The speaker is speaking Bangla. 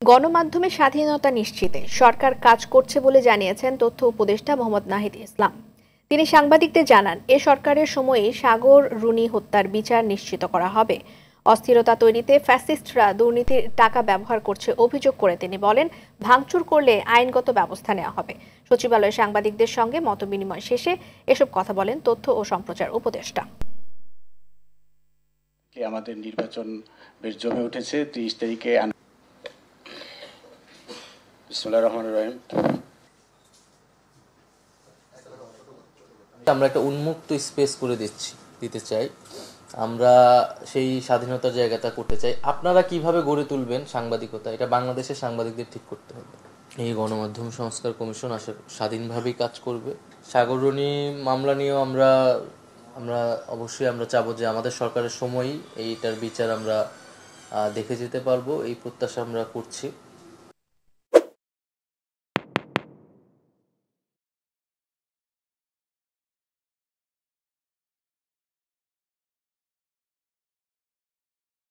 গণমাধ্যমে স্বাধীনতা নিশ্চিতে সরকার কাজ করছে বলে জানিয়েছেন তথ্য উপদেষ্টা মোহাম্মদ নাহিদ ইসলাম। তিনি সাংবাদিকদের জানান, এ সরকারের সময়ে সাগর রুনি হত্যার বিচার নিশ্চিত করা হবে। অস্থিরতা তৈরিতে ফ্যাসিস্টরা দুর্নীতির টাকা ব্যবহার করছে অভিযোগ করে তিনি বলেন, ভাঙচুর করলে আইনগত ব্যবস্থা নেওয়া হবে। সচিবালয়ে সাংবাদিকদের সঙ্গে মতবিনিময় শেষে এসব কথা বলেন তথ্য ও সম্প্রচার উপদেষ্টা। আমাদের নির্বাচন বেশ জমে উঠেছে। 30 তারিখে বিসমিল্লাহির রহমানির রহিম। আমরা একটা উন্মুক্ত স্পেস করে দিতে চাই। আমরা সেই স্বাধীনতার জায়গাটা করতে চাই। আপনারা কিভাবে গড়ে তুলবেন সাংবাদিকতা, এটা বাংলাদেশের সাংবাদিকদের ঠিক করতে হবে। এই গণমাধ্যম সংস্কার কমিশন স্বাধীনভাবেই কাজ করবে। সাগররণী মামলা নিয়েও আমরা অবশ্যই চাবো যে আমাদের সরকারের সময়ই এইটার বিচার আমরা দেখে যেতে পারবো, এই প্রত্যাশা আমরা করছি।